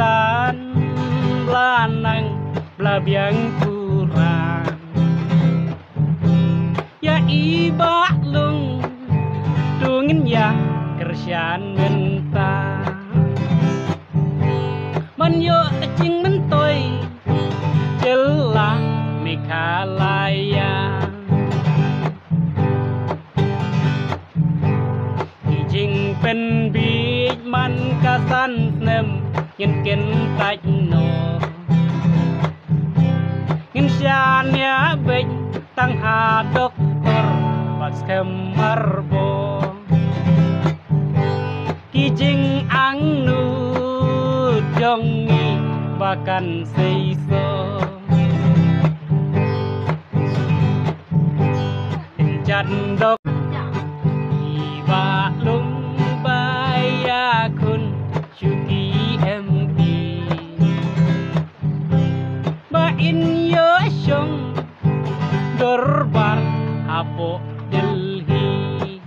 Blastan lanang blabiang kurang ya iba lung dungin ya kersian mentah man yo cing mentoy jelah mikalaya jing pen bi man kasan nem yen ken taj no ngin sian ya bej tang ha doktor pas kemarbo kijing ang nu jongi bahkan seiso jandok iba lung baya kun syuki MP ba in yo syong dorbar apo Delhi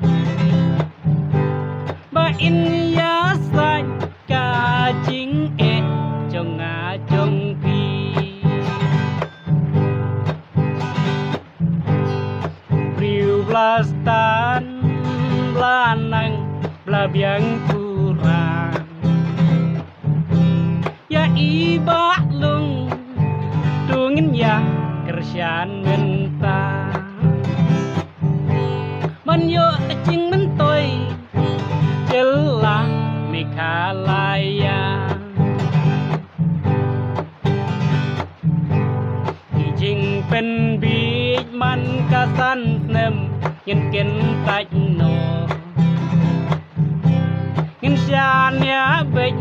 ba in ya sai ka jing e jong a jong pi priu blastan lanang blabiang kurang ya iba lung dungin ya kersian mentah man yo cing mentoy jelah mikalaya kijing pen bi man kasan nem yen ken taj no ngin sian ya bej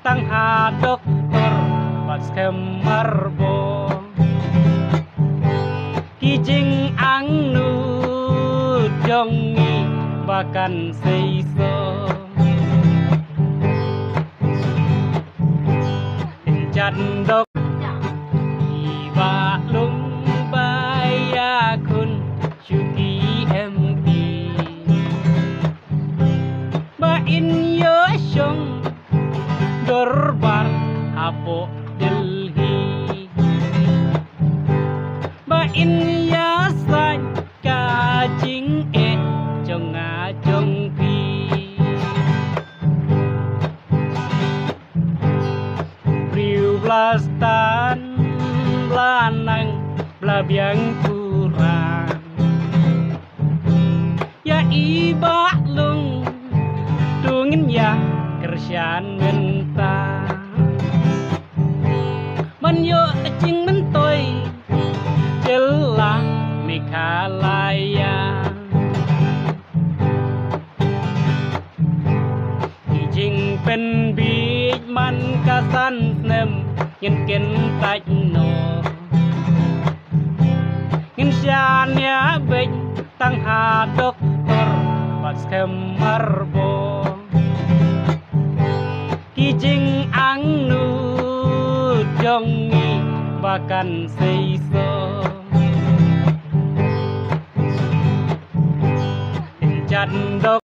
tang ha doktor pas kemarbo kijing ang nu jongi bahkan seiso jandok iba lung baya kun syuki MP ba in yo syong dorbar apo Delhi ba in ya sai ka jing e jong a jong pi priu blastan lanang blabiang kurang ya iba lung dungin ya kersian mentah man yo cing mentoy jelah mikalaya kijing pen bi man kasan nem yen ken taj no ngin sian ya bej tang ha doktor pas kemarbo kijing ang nu jongi bahkan seiso jandok